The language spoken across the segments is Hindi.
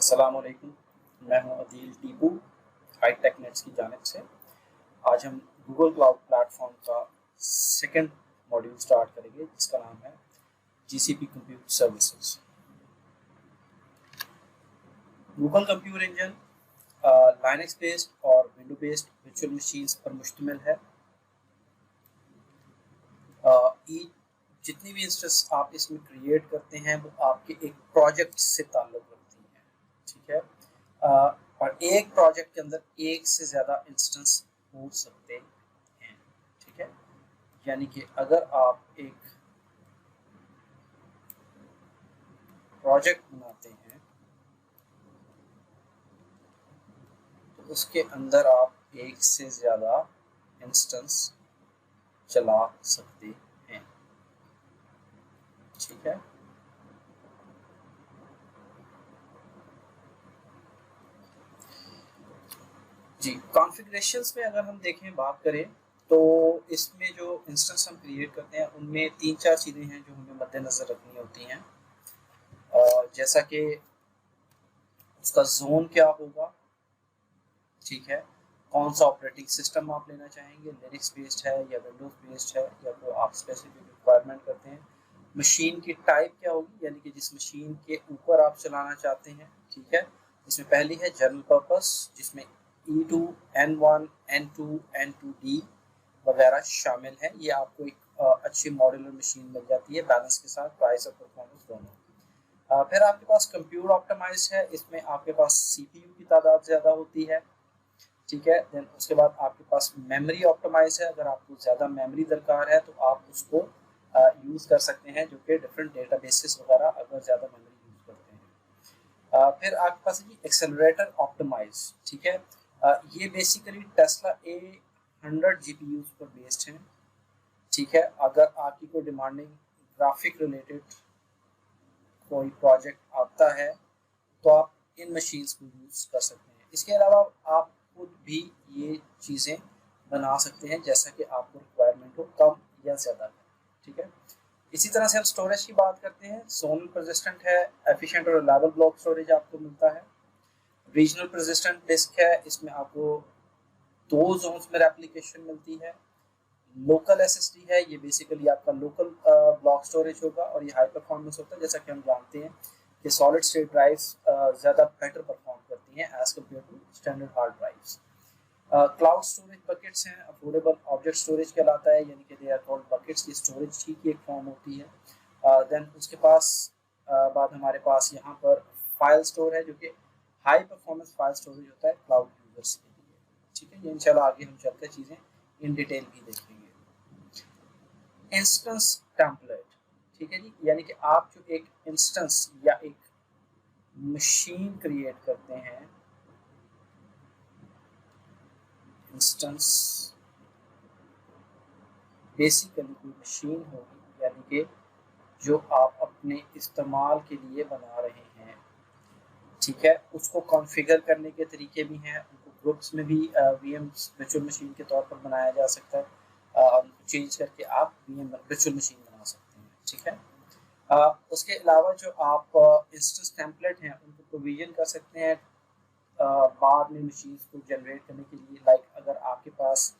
अस्सलाम वालेकुम। मैं हूं अदील टीपू हाईटेक नेट्स की जानिब से। आज हम गूगल क्लाउड प्लेटफॉर्म का सेकंड मॉड्यूल स्टार्ट करेंगे जिसका नाम है GCP compute services. Google computer engine Linux based और विंडो बेस्ड वर्चुअल मशीन्स पर मुश्तमिल है। जितनी भी इंस्टेंस आप इसमें क्रिएट करते हैं वो आपके एक प्रोजेक्ट से ताल्लुक़ रखती हैं, ठीक है। और एक प्रोजेक्ट के अंदर एक से ज़्यादा इंस्टेंस हो सकते हैं, ठीक है। यानी कि अगर आप एक प्रोजेक्ट बनाते हैं तो उसके अंदर आप एक से ज़्यादा इंस्टेंस चला सकते हैं, ठीक है। जी, कॉन्फ़िगरेशंस में अगर हम देखें बात करें तो इसमें जो इंस्टेंस हम क्रिएट करते हैं उनमें 3-4 चीज़ें हैं जो हमें मद्देनज़र रखनी होती हैं। जैसा कि उसका जोन क्या होगा, ठीक है, कौन सा ऑपरेटिंग सिस्टम आप लेना चाहेंगे, लिनक्स बेस्ड है या विंडोज़ बेस्ड है या कोई आप स्पेसिफिक रिक्वायरमेंट करते हैं। मशीन की टाइप क्या होगी, यानी कि जिस मशीन के ऊपर आप चलाना चाहते हैं, ठीक है। इसमें पहली है जनरल पर्पस जिसमें E2, N1, N2, N2D वगैरह शामिल है। ये आपको एक अच्छी मॉड्यूलर मशीन मिल जाती है बैलेंस के साथ, प्राइस और परफॉर्मेंस दोनों। फिर आपके पास कंप्यूटर ऑप्टिमाइज है, इसमें आपके पास सीपीयू की तादाद ज़्यादा होती है, ठीक है। देन उसके बाद आपके पास मेमोरी ऑप्टिमाइज है, अगर आपको ज़्यादा मेमोरी दरकार है तो आप उसको यूज़ कर सकते हैं, जो कि डिफरेंट डेटाबेसेस वगैरह अगर ज़्यादा मेमोरी यूज़ करते हैं। फिर आपके पास है जी एक्सेलरेटर ऑप्टिमाइज, ठीक है। ये बेसिकली टेस्ला A100 GPUs पर बेस्ड हैं, ठीक है। अगर आपकी कोई डिमांडिंग ग्राफिक रिलेटेड कोई प्रोजेक्ट आता है तो आप इन मशीन्स को यूज़ कर सकते हैं। इसके अलावा आप खुद भी ये चीज़ें बना सकते हैं जैसा कि आपको रिक्वायरमेंट हो, कम या ज़्यादा, ठीक है। इसी तरह से हम स्टोरेज की बात करते हैं। सोनल परसिस्टेंट है, एफिशिएंट और रिलायबल ब्लॉक स्टोरेज आपको मिलता है। रीजनल परसिस्टेंट डिस्क है, इसमें आपको 2 जोन्स में एप्लीकेशन मिलती है। लोकल एसएसडी है, ये बेसिकली आपका लोकल ब्लॉक स्टोरेज होगा और ये हाई परफॉर्मेंस होता है। जैसा कि हम जानते हैं कि सॉलिड स्टेट ड्राइव्स ज़्यादा बेटर परफॉर्म करती हैं as compared to standard hard drives. Cloud storage buckets हैं, अफोर्डेबल ऑब्जेक्ट स्टोरेज कहलाता है, यानी कि दे आर कॉल्ड बकेट्स। ये स्टोरेज की एक फॉर्म होती है। देन उसके पास बाद हमारे पास यहाँ पर फाइल स्टोर है, जो कि हाई परफॉर्मेंस फाइल स्टोरेज होता है क्लाउड यूजर्स के लिए, ठीक है। ये इंशाल्लाह आगे हम चलकर चीज़ें इन डिटेल भी देखेंगे। इंस्टेंस टेम्पलेट, ठीक है जी, यानी कि आप जो एक इंस्टेंस या एक मशीन क्रिएट करते हैं, इंस्टेंस बेसिकली कोई मशीन होगी, यानी कि जो आप अपने इस्तेमाल के लिए बना रहे हैं, ठीक है। उसको कॉन्फ़िगर करने के तरीके भी हैं, उनको ग्रुप्स में भी वीएम्स वर्चुअल मशीन के तौर पर बनाया जा सकता है। चेंज करके आप वीएम वर्चुअल मशीन बना सकते हैं, ठीक है। उसके अलावा जो आप इंस्टेंस टेम्पलेट हैं उनको प्रोविजन कर सकते हैं बाद में मशीन्स को जनरेट करने के लिए। लाइक अगर आपके पास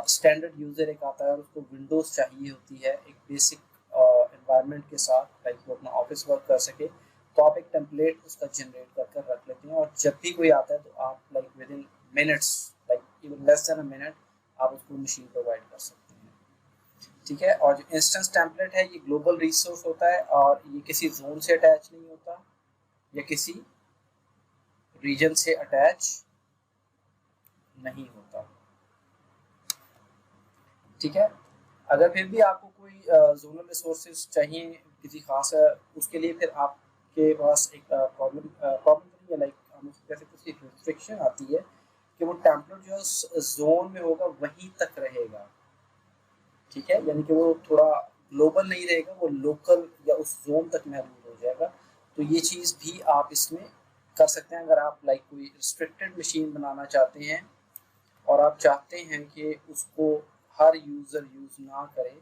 स्टैंडर्ड यूज़र एक आता है और उसको विंडोज़ चाहिए होती है एक बेसिक एनवायरनमेंट के साथ, लाइक वो अपना ऑफिस वर्क कर सके, तो आप एक टेम्पलेट उसका जनरेट कर रख लेते हैं और जब भी कोई आता है तो आप like with in minutes, like even less than a minute, आप उसको मशीन प्रोवाइड कर सकते हैं, ठीक है। और जो इंस्टेंस टेम्पलेट है ये ग्लोबल रिसोर्स होता है और ये किसी जोन से अटैच नहीं होता या किसी रीजन से अटैच नहीं होता, ठीक है। अगर फिर भी आपको कोई जोनल रिसोर्सेज चाहिए किसी खास उसके लिए फिर आपके पास एक प्रॉब्लम नहीं है, लाइक हम उसको कह सकते हैं रिस्ट्रिक्शन आती है कि वो टेम्पलेट जो है जोन में होगा वहीं तक रहेगा, ठीक है। यानी कि वो थोड़ा ग्लोबल नहीं रहेगा, वो लोकल या उस जोन तक महदूद हो जाएगा। तो ये चीज़ भी आप इसमें कर सकते हैं अगर आप लाइक कोई रिस्ट्रिक्टेड मशीन बनाना चाहते हैं और आप चाहते हैं कि उसको हर यूज़र यूज़ ना करे,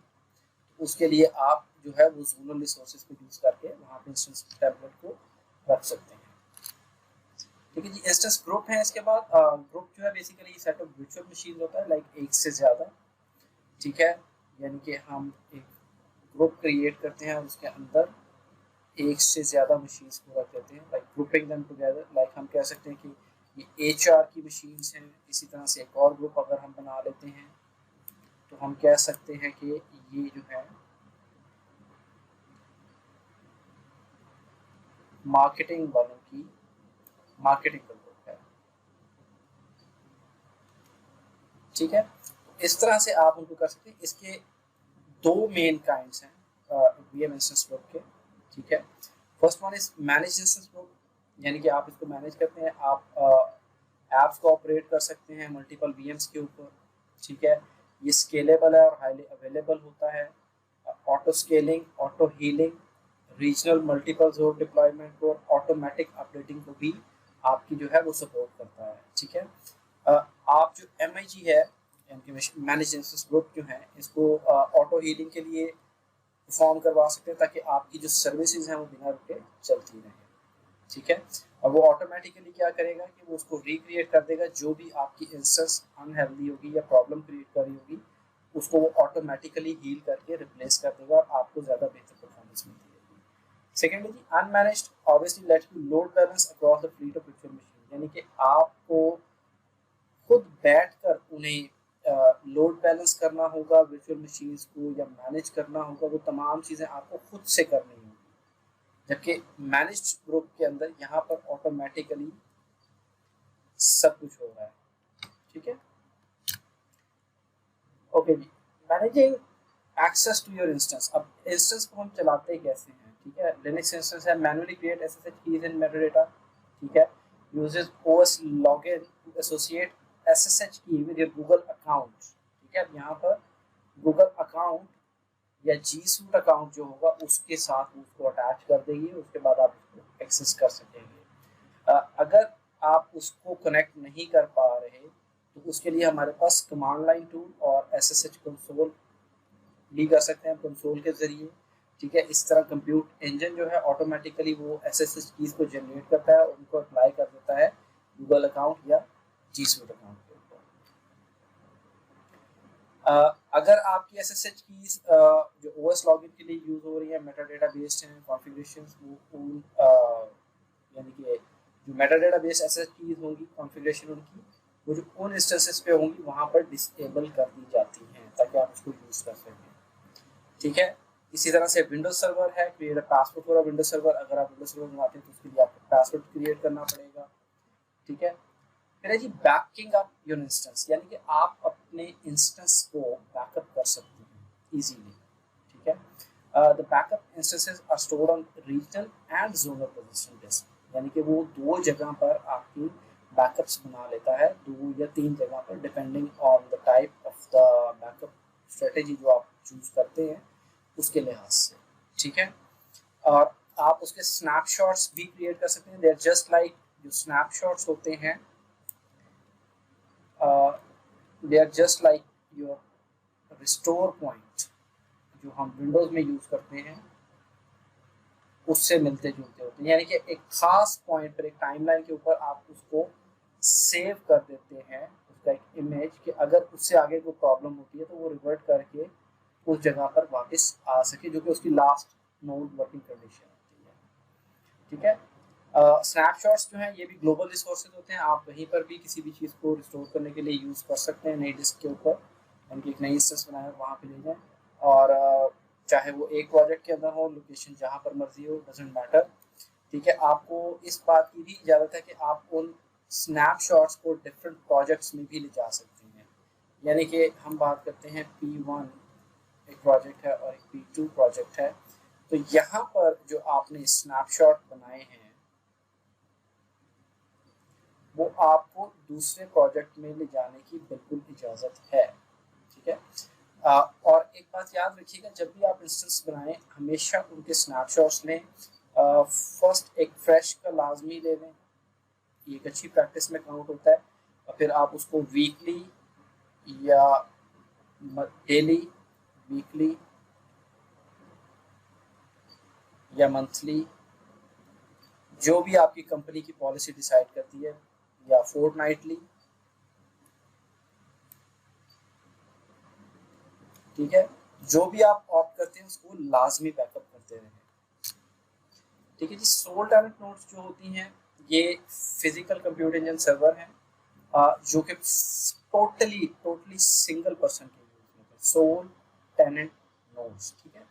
उसके लिए आप जो है वो जोनल रिसोर्सेज को यूज़ करके वहाँ पे इंस्टेंस टेम्पलेट को रख सकते हैं। ठीक है जी। इंस्टेंस ग्रुप है, इसके बाद ग्रुप जो है basically set of virtual machine होता है, लाइक एक से ज़्यादा, ठीक है। यानी कि हम एक ग्रुप क्रिएट करते हैं और उसके अंदर एक से ज़्यादा मशीन्स को रख देते हैं, like grouping them together. Like हम कह सकते हैं कि ये HR की मशीन्स हैं, इसी तरह से एक और ग्रुप अगर हम बना लेते हैं तो हम कह सकते हैं कि ये जो है मार्केटिंग वालों की मार्केटिंग का ग्रुप है, ठीक है। इस तरह से आप उनको कर सकते हैं। इसके दो मेन काइंड्स हैं VM इंस्टेंस ग्रुप के, ठीक है। First one is manage instance group, यानी कि आप इसको मैनेज करते हैं, आप ऐप्स को ऑपरेट कर सकते हैं मल्टीपल VMs के ऊपर, ठीक है। ये स्केलेबल है और हाईली अवेलेबल होता है। Auto scaling, auto healing, regional multiple zone deployment और ऑटोमेटिक अपडेटिंग को भी आपकी जो है वो सपोर्ट करता है, ठीक है। आप जो MIG है, मैनेज इंस्टेंस ग्रुप जो है, इसको ऑटो हीलिंग के लिए परफॉर्म करवा सकते हैं ताकि आपकी जो सर्विसेज हैं वो बिना रुके चलती रहें, ठीक है। और वो ऑटोमेटिकली क्या करेगा कि वो उसको रिक्रिएट कर देगा, जो भी आपकी इंस्टेंस अनहेल्दी होगी या प्रॉब्लम क्रिएट कर रही होगी उसको वो ऑटोमेटिकली हील करके रिप्लेस कर देगा और आपको ज़्यादा बेहतर परफॉर्मेंस मिलती रहेगी। सेकेंडली जी, unmanaged obviously lets you load balance across the fleet of virtual machine, यानी कि आपको खुद बैठकर उन्हें लोड बैलेंस करना होगा वर्चुअल मशीन्स को, या मैनेज करना होगा, वो तमाम चीज़ें आपको खुद से करनी होगी। जबकि मैनेज्ड ग्रुप के अंदर यहाँ पर ऑटोमेटिकली सब कुछ हो रहा है, ठीक है। ओके जी, managing access to your instance. अब इंस्टेंस को हम चलाते कैसे हैं, ठीक है। लिनक्स इंस्टेंस है, manually create SSH keys in metadata, ठीक है। Uses OS login to associate SSH key with your Google account, ठीक है। यहाँ पर गूगल अकाउंट या G Suite अकाउंट जो होगा उसके साथ उसको अटैच कर देगी, उसके बाद आप उसको एक्सेस कर सकेंगे। अगर आप उसको कनेक्ट नहीं कर पा रहे तो उसके लिए हमारे पास कमांड लाइन टूल और SSH कंसोल भी कर सकते हैं कंसोल के जरिए, ठीक है। इस तरह कंप्यूट इंजन जो है ऑटोमेटिकली वो SSH कीज को जनरेट करता है और उनको अप्लाई कर देता है गूगल अकाउंट या G Suite अकाउंट के ऊपर। अगर आपकी SSH कीज जो OS लॉगिन के लिए यूज हो रही है मेटाडेटा बेस्ड हैं कॉन्फ़िगरेशंस, वो यानी कि जो मेटाडेटा बेस्ड SSH कीज होंगी कॉन्फ़िगरेशन उनकी, वो जो उन इंस्टेंसेस पे होंगी वहां पर डिसेबल कर दी जाती हैं ताकि आप उसको यूज कर सकें, ठीक है। इसी तरह से विंडोज सर्वर है, create password for Windows server. अगर आप विंडोज सर्वर बनाते हैं तो उसके लिए आपको पासवर्ड क्रिएट करना पड़ेगा, ठीक है। फिर है जी बैकिंग अप योर इंस्टेंस, यानी कि आप अपने इंस्टेंस को बैकअप कर सकते हैं इजीली, ठीक है। The backup instances are stored on regional and zonal position disk, यानी कि वो दो जगह पर आपकी बैकअप्स बना लेता है, 2 या 3 जगह पर depending on the type of the backup strategy जो आप चूज करते हैं उसके लिहाज से, ठीक है। और आप उसके स्नैपशॉट्स भी क्रिएट कर सकते हैं। दे आर जस्ट लाइक जो स्नैपशॉट्स होते हैं, they are just like your restore point जो हम विंडोज में यूज करते हैं उससे मिलते जुलते होते हैं, यानी कि एक खास पॉइंट पर एक टाइमलाइन के ऊपर आप उसको सेव कर देते हैं उसका एक इमेज, कि अगर उससे आगे कोई प्रॉब्लम होती है तो वो रिवर्ट करके उस जगह पर वापस आ सके जो कि उसकी लास्ट नोड वर्किंग कंडीशन होती है, ठीक है। स्नैपशॉट्स जो हैं ये भी ग्लोबल रिसोर्सेज होते हैं, आप वहीं पर भी किसी भी चीज़ को रिस्टोर करने के लिए यूज़ कर सकते हैं नई डिस्क के ऊपर, यानी एक नई इंस्टेंस बनाए वहाँ पे ले जाएं। और चाहे वो एक प्रोजेक्ट के अंदर हो, लोकेशन जहाँ पर मर्जी हो, डजेंट मैटर, ठीक है। आपको इस बात की भी इजाज़त है कि आप उन स्नैपशॉट्स को डिफरेंट प्रोजेक्ट्स में भी ले जा सकते हैं, यानी कि हम बात करते हैं P1 एक प्रोजेक्ट है और एक P2 प्रोजेक्ट है, तो यहाँ पर जो आपने स्नैपशॉट बनाए हैं वो आपको दूसरे प्रोजेक्ट में ले जाने की बिल्कुल इजाज़त है, ठीक है। और एक बात याद रखिएगा, जब भी आप इंस्टेंस बनाएं हमेशा उनके स्नैपशॉट्स लें, फर्स्ट एक फ्रेश का लाजमी ले लें, ये एक अच्छी प्रैक्टिस में काउंट होता है। और फिर आप उसको वीकली या डेली, वीकली या मंथली जो भी आपकी कंपनी की पॉलिसी डिसाइड करती है, या फोर्टनाइटली, ठीक है, जो भी आप ऑप्ट करते हैं उसको लाजमी बैकअप करते रहें। ठीक है जी। सोल टैलेंट नोड्स जो होती हैं ये फिजिकल कंप्यूटर इंजन सर्वर हैं, जो कि टोटली टोटली सिंगल पर्सन के यूज में है, सोल टेनेंट नोड्स। ठीक है,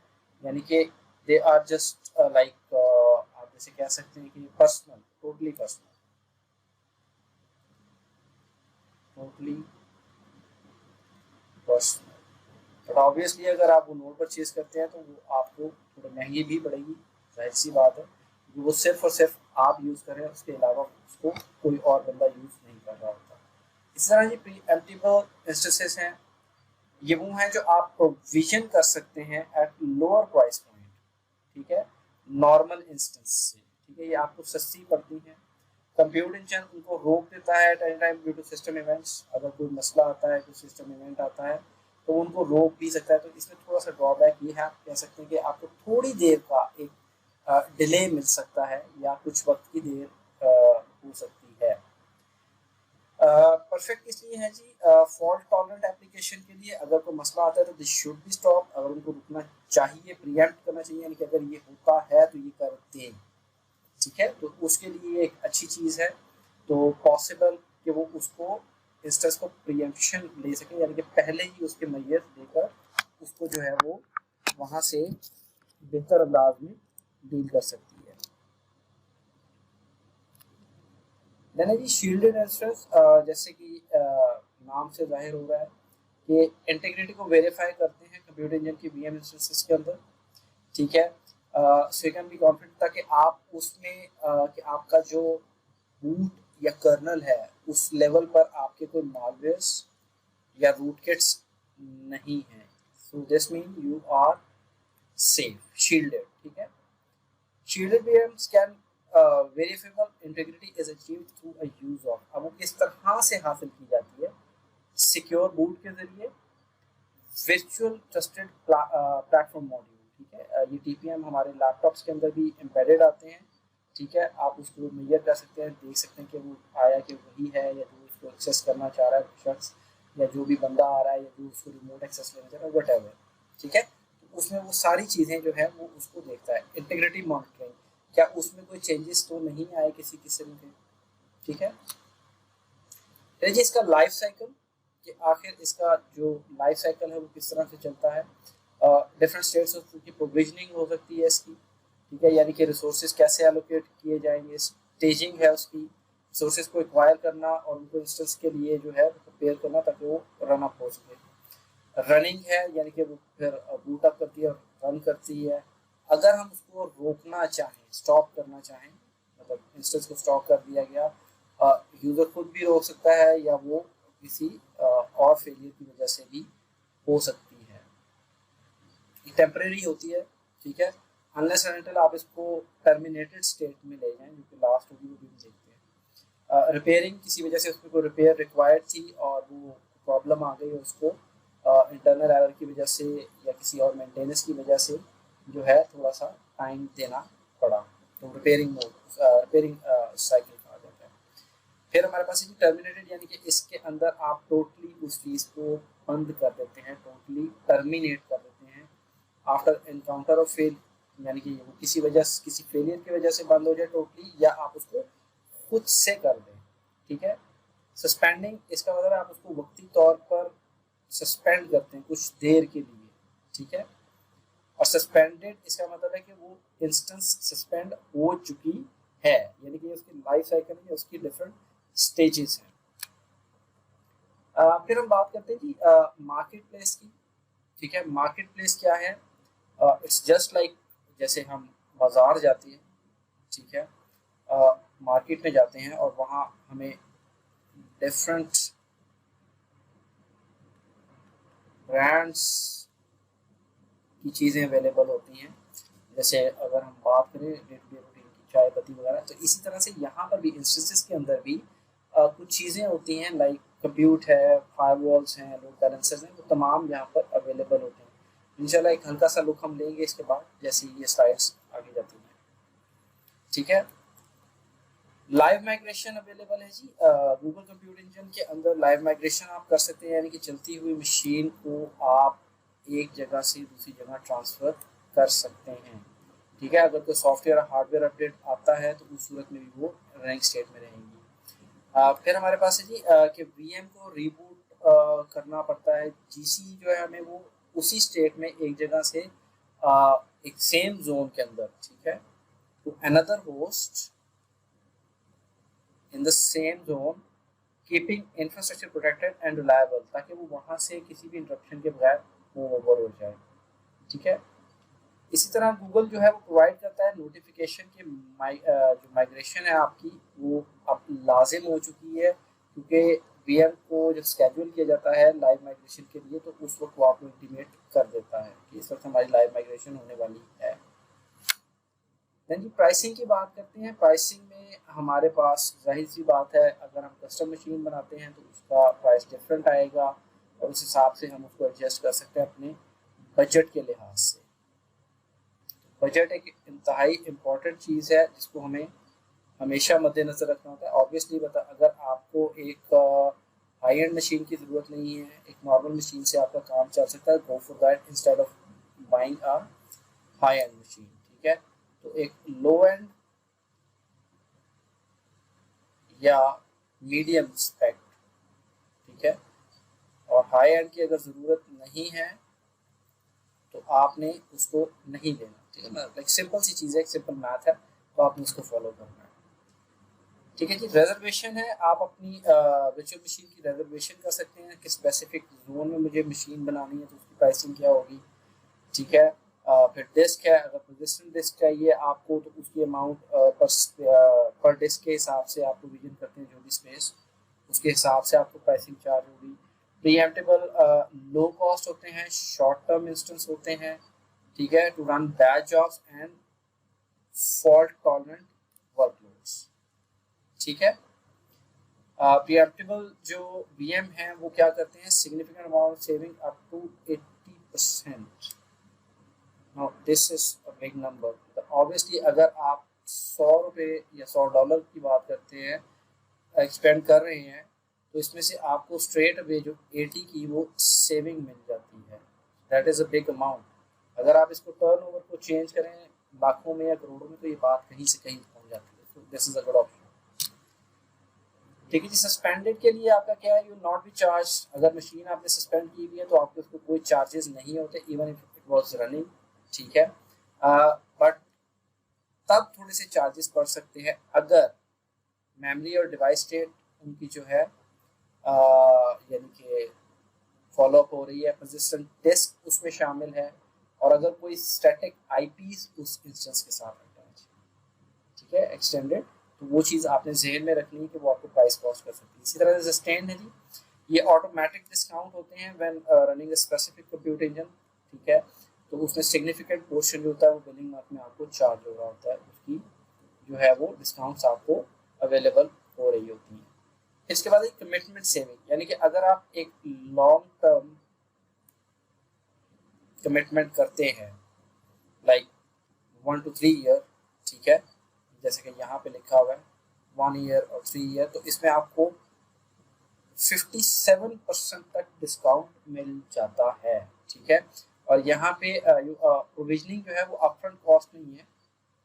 यानी कि दे आर जस्ट लाइक, आप जैसे कह सकते हैं कि personal, totally personal, totally personal. But obviously अगर आप वो नोट परचेज करते हैं तो वो आपको थोड़ी महंगी भी पड़ेगी, जाहिर सी बात है, वो सिर्फ और सिर्फ आप यूज़ करें, उसके अलावा उसको कोई और बंदा यूज़ नहीं कर रहा होता। इस तरह ये प्री एम्प्टिबल इंस्टेंसेस हैं, ये वो हैं जो आप प्रोविजन कर सकते हैं एट लोअर प्राइस पॉइंट। ठीक है, नॉर्मल इंस्टेंस से। ठीक है, ये आपको सस्ती पड़ती हैं। कंप्यूटर इंजन उनको रोक देता है at any time due to system events. अगर कोई मसला आता है, कोई सिस्टम इवेंट आता है तो उनको रोक भी सकता है। तो इसमें थोड़ा सा ड्रॉबैक ये है, आप कह सकते हैं कि आपको थोड़ी देर का एक डिले मिल सकता है, या कुछ वक्त की देर हो सकती है। परफेक्ट इसलिए है जी, फॉल्ट टॉलरेंट एप्लीकेशन के लिए अगर कोई मसला आता है तो दिस शुड बी स्टॉप। अगर उनको रुकना चाहिए, प्रिएम्प्ट करना चाहिए, यानी कि अगर ये होता है तो ये कर दें। ठीक है, तो उसके लिए एक अच्छी चीज़ है। तो पॉसिबल कि वो उसको इंस्टेंस को प्रिएम्पशन ले सके, यानी कि पहले ही उसके मैयत देकर उसको जो है वो वहाँ से बेहतर अंदाज में डील कर सकती है। देन है जी शील्डेड इंस्टेंस, जैसे कि नाम से जाहिर हो रहा है कि इंटीग्रिटी को वेरीफाई करते हैं कंप्यूटर इंजन की वीएम इंस्टेंसेस के अंदर। ठीक है, so you can be confident था कि आप उसमें कि आपका जो रूट या कर्नल है उस लेवल पर आपके कोई मालवेयर्स या रूट किट्स नहीं है। So this mean you are safe, shielded. ठीक है, shielded VMs can verifiable integrity is achieved through a use of. अब वो किस तरह से हासिल की जाती है? सिक्योर बूट के जरिए, वर्चुअल ट्रस्टेड प्लेटफॉर्म मॉड्यूल। ठीक है, ये TPM हमारे लैपटॉप्स के अंदर भी एम्बेडेड आते हैं। ठीक है, आप उसको मेजर कर सकते हैं, देख सकते हैं कि वो आया कि वही है, या जो उसको एक्सेस करना चाह रहा है शख्स, या जो भी बंदा आ रहा है, या जो उसको रिमोट एक्सेस लेना चाह रहा है, वट एवर। ठीक है, तो उसमें वो सारी चीज़ें जो है वो उसको देखता है। इंटीग्रिटी मॉनिटरिंग, क्या उसमें कोई चेंजेस तो नहीं आए किसी किस्म के। ठीक है, फिर जी इसका लाइफ साइकिल, कि आखिर इसका जो लाइफ साइकिल है वो किस तरह से चलता है। डिफरेंट स्टेट्स ऑफ की प्रोविजनिंग हो सकती है इसकी। ठीक है, यानी कि रिसोर्सेज कैसे एलोकेट किए जाएंगे, स्टेजिंग है उसकी, रिसोर्सेज को एक्वायर करना और उनको इंस्टेंस के लिए जो है प्रिपेयर करना ताकि वो रन अप हो सके। रनिंग है, यानी कि वो फिर बूट अप करती है और रन करती है। अगर हम उसको रोकना चाहें, स्टॉप करना चाहें, मतलब इंस्टेंस को स्टॉप कर दिया गया, यूज़र खुद भी रोक सकता है, या वो किसी और फेलियर की वजह से भी हो सकती है। टेम्परेरी होती है। ठीक है, अनलेस एंड अनटिल आप इसको टर्मिनेटेड स्टेट में ले जाएं, जो कि लास्ट होगी वो भी देखते हैं। रिपेयरिंग, किसी वजह से उसमें कोई रिपेयर रिक्वायर्ड थी और वो प्रॉब्लम आ गई, उसको इंटरनल एरर की वजह से या किसी और मेंटेनेंस की वजह से जो है थोड़ा सा टाइम देना पड़ा, तो रिपेयरिंग मोड, रिपेयरिंग साइकिल कहा जाता है। फिर हमारे पास है टर्मिनेटेड, यानी कि इसके अंदर आप टोटली उस चीज़ को बंद कर देते हैं, टोटली टर्मिनेट कर देते हैं आफ्टर एनकाउंटर ऑफ फेल, यानी कि वो किसी वजह से, किसी फेलियर की वजह से बंद हो जाए टोटली, या आप उसको खुद से कर दें। ठीक है, सस्पेंडिंग, इसका मतलब है आप उसको वक्ती तौर पर सस्पेंड करते हैं कुछ देर के लिए। ठीक है, और सस्पेंडेड, इसका मतलब है कि वो इंस्टेंस सस्पेंड हो चुकी है, यानी कि उसकी लाइफ साइकिल में उसकी डिफरेंट स्टेजेस हैं। फिर हम बात करते हैं जी मार्केट प्लेस की। ठीक है, मार्केट प्लेस क्या है? इट्स जस्ट लाइक, जैसे हम बाजार जाते हैं, ठीक है, मार्केट में जाते हैं और वहाँ हमें डिफरेंट ब्रांड्स की चीज़ें अवेलेबल होती हैं। जैसे अगर हम बात करें डे टू डे रूटीन की, चाय पत्ती वगैरह, तो इसी तरह से यहाँ पर भी इंस्टेंसेस के अंदर भी कुछ चीज़ें होती हैं, लाइक कंप्यूट है, फायरवॉल्स हैं, लोड बैलेंसर्स हैं, वो तमाम यहाँ पर अवेलेबल होते हैं। इंशाल्लाह एक हल्का सा लुक हम लेंगे इसके बाद, जैसे ये स्लाइड्स आगे जाती हैं। ठीक है, लाइव माइग्रेशन अवेलेबल है जी, गूगल कंप्यूटर इंजन के अंदर लाइव माइग्रेशन आप कर सकते हैं, यानी कि चलती हुई मशीन को आप एक जगह से दूसरी जगह ट्रांसफ़र कर सकते हैं। ठीक है, अगर कोई सॉफ्टवेयर हार्डवेयर अपडेट आता है तो उस सूरत में भी वो रनिंग स्टेट में रहेंगी। फिर हमारे पास है जी कि वीएम को रीबूट करना पड़ता है। जीसी जो है हमें वो उसी स्टेट में एक जगह से एक सेम जोन के अंदर, ठीक है, to another host in the same zone keeping infrastructure protected and reliable, ताकि वो वहाँ से किसी भी इंटरप्शन के बगैर मूव ओवर हो जाए। ठीक है, इसी तरह गूगल जो है वो प्रोवाइड करता है नोटिफिकेशन के जो माइग्रेशन है आपकी वो अब लाजिम हो चुकी है, क्योंकि वीएम को जब स्केड्यूल किया जाता है लाइव माइग्रेशन के लिए तो उस वक्त वो आपको इंटीमेट कर देता है कि इस वक्त हमारी लाइव माइग्रेशन होने वाली है। देन जी प्राइसिंग की बात करते हैं। प्राइसिंग में हमारे पास जाहिर सी बात है, अगर हम कस्टम मशीन बनाते हैं तो उसका प्राइस डिफरेंट आएगा और उस हिसाब से हम उसको एडजस्ट कर सकते हैं अपने बजट के लिहाज से। बजट एक इंतहाई इम्पॉर्टेंट चीज़ है जिसको हमें हमेशा मद्देनज़र रखना होता है। ऑब्वियसली अगर आपको एक हाई एंड मशीन की ज़रूरत नहीं है, एक नॉर्मल मशीन से आपका काम चल सकता है, go for that instead of buying a high and machine. ठीक है, तो एक लो एंड या मीडियम स्पेक, ठीक है, और हाई एंड की अगर ज़रूरत नहीं है तो आपने उसको नहीं लेना। ठीक है ना, लाइक सिंपल सी चीज़ है, एक सिंपल मैथ है, तो आपने उसको फॉलो करना है। ठीक है जी, रिजर्वेशन है, आप अपनी वर्चुअल मशीन की रिजर्वेशन कर सकते हैं कि स्पेसिफिक जोन में मुझे मशीन बनानी है तो उसकी प्राइसिंग क्या होगी। ठीक है, फिर डिस्क है, अगर परसिस्टेंट डिस्क चाहिए आपको तो उसकी अमाउंट पर डिस्क के हिसाब से आप प्रोविजन करते हैं जो भी स्पेस, उसके हिसाब से आपको प्राइसिंग चार्ज होगी। प्रीएम्प्टेबल लो कॉस्ट होते हैं, शॉर्ट टर्म इंस्टेंस होते हैं, ठीक है, to run batch jobs and fault tolerant workloads. ठीक है, प्रीएम्प्टेबल जो वीएम हैं वो क्या करते हैं, significant amount saving up to 80%। Now this is a big number. तो obviously अगर आप $100 या $100 की बात करते हैं, एक्सपेंड कर रहे हैं, तो इसमें से आपको स्ट्रेट अवे जो 80 की वो सेविंग मिल जाती है। That is a big amount. अगर आप इसको टर्नओवर को चेंज करें लाखों में या करोड़ों में तो ये बात कहीं से कहीं पहुंच जाती है। तो this is a good option. ठीक है जी, सस्पेंडेड के लिए आपका क्या है, यू नॉट बी चार्ज। अगर मशीन आपने सस्पेंड की हुई है तो आपके उसको कोई चार्जेस नहीं होते, even if it was running. ठीक है, बट तब थोड़े से चार्जेस पड़ सकते हैं अगर मेमोरी और डिवाइस स्टेट उनकी जो है यानी कि फॉलोअप हो रही है, परसिस्टेंट डिस्क उसमें शामिल है, और अगर कोई स्टैटिक आईपीस उस इंस्टेंस के साथ अटैच, ठीक है, एक्सटेंडेड, तो वो चीज़ आपने जहन में रखनी है कि वो आपको प्राइस कॉस्ट कर सकती है। इसी तरह से सस्टेन है जी, ये ऑटोमेटिक डिस्काउंट होते हैं when running a specific computer engine. ठीक है, तो उसमें सिग्निफिकेंट पोर्शन जो होता है वो बिलिंग मंथ में आपको चार्ज हो रहा होता है, उसकी जो है वो डिस्काउंट्स आपको अवेलेबल हो रही होती हैं। इसके बाद एक कमिटमेंट सेविंग, यानी कि अगर आप एक लॉन्ग टर्म कमिटमेंट करते हैं लाइक 1 to 3 ईयर, ठीक है, जैसे कि यहाँ पे लिखा हुआ है 1 ईयर और 3 ईयर, तो इसमें आपको 57% तक डिस्काउंट मिल जाता है। ठीक है, और यहाँ पे प्रोविजनिंग जो है वो अपफ्रंट कॉस्ट नहीं है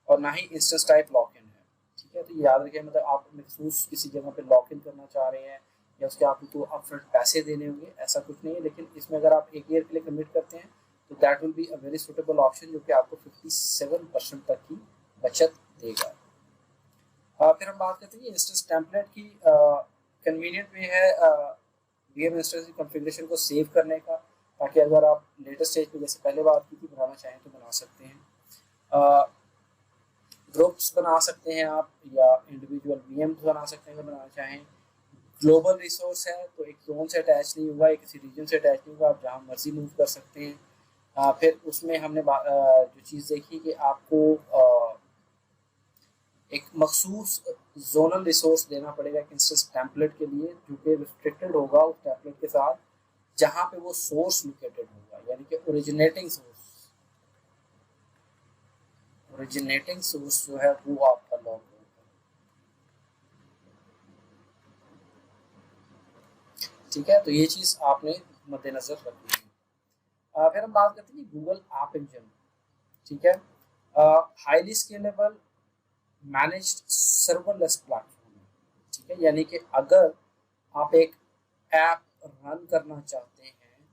और ना ही इंस्टेंस टाइप लॉक इन है। ठीक है, तो ये याद रखें, मतलब आप महसूस किसी जगह पे लॉक इन करना चाह रहे हैं या उसके आपको अपफ्रंट पैसे देने होंगे, ऐसा कुछ नहीं है। लेकिन इसमें अगर आप 1 ईयर के लिए कमिट करते हैं तो that will be a very suitable option जो कि आपको 57% तक की बचत देगा। फिर हम बात करते हैं इंस्टेंस टेम्पलेट की। कन्वीनियंट वे है वीएम इंस्टेंस की कॉन्फ़िगरेशन को सेव करने का, ताकि अगर आप लेटेस्ट स्टेज पे जैसे पहले बात की थी बनाना चाहें तो बना सकते हैं। ग्रुप्स बना सकते हैं आप या इंडिविजुअल वीएम्स बना सकते हैं अगर बनाना चाहें। ग्लोबल रिसोर्स है तो एक जोन से अटैच नहीं होगा, एक किसी रीजन से अटैच नहीं होगा, आप जहाँ मर्जी मूव कर सकते हैं। फिर उसमें हमने जो चीज़ देखी कि आपको एक मखसूस जोनल रिसोर्स देना पड़ेगा एक इंस्टेंस टेम्पलेट के लिए, जो कि रिस्ट्रिक्टेड होगा उस टेम्पलेट के साथ जहाँ पे वो सोर्स लोकेटेड होगा, यानी कि ओरिजिनेटिंग सोर्स जो है वो आपका लॉक होगा। ठीक है, तो ये चीज़ आपने मद्देनजर रखनी है। फिर हम बात करते हैं गूगल ऐप इंजन। ठीक है, highly scalable managed serverless platform है। ठीक है, यानी कि अगर आप एक ऐप रन करना चाहते हैं,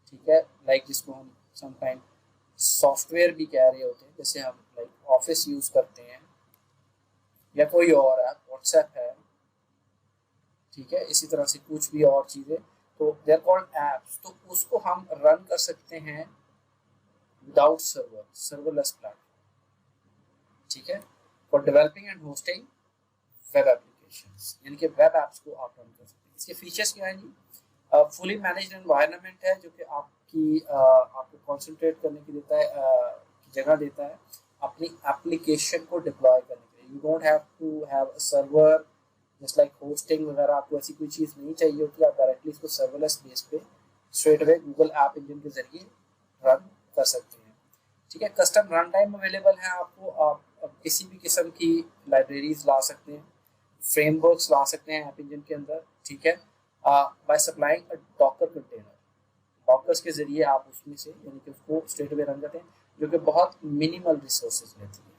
ठीक है, लाइक जिसको हम समटाइम सॉफ्टवेयर भी कह रहे होते हैं, जैसे हम लाइक ऑफिस यूज करते हैं या कोई और ऐप, व्हाट्सएप है, ठीक है, इसी तरह से कुछ भी और चीजें, तो दे आर कॉल्ड एप्स, तो उसको हम रन कर सकते हैं विदाउट सर्वर, सर्वरलेस प्लेटफॉर्म। ठीक है, for developing and hosting web applications, यानी कि वेब एप्स को आप रन कर सकते हैं। इसके फीचर्स क्या हैं जी? फुली मैनेज्ड एनवायरनमेंट है, जो कि आपको कंसंट्रेट करने की देता है, जगह देता है अपनी एप्लीकेशन को डिप्लॉय करने के लिए। You don't have to have a server, just like hosting वगैरह, आपको ऐसी कोई चीज़ नहीं चाहिए होती। आप डायरेक्टली इसको सर्वरलेस बेस पे straight away Google app engine के जरिए रन कर सकते हैं। ठीक है, कस्टम रन टाइम अवेलेबल है आपको, आप किसी भी किस्म की लाइब्रेरीज ला सकते हैं, फ्रेमवर्क्स ला सकते हैं ऐप इंजन के अंदर। ठीक है, by supplying a Docker container, dockers के जरिए आप उसमें से यानी कि उसको स्ट्रेट अवे रन करते हैं, जो कि बहुत मिनिमल रिसोर्सेज लेती है।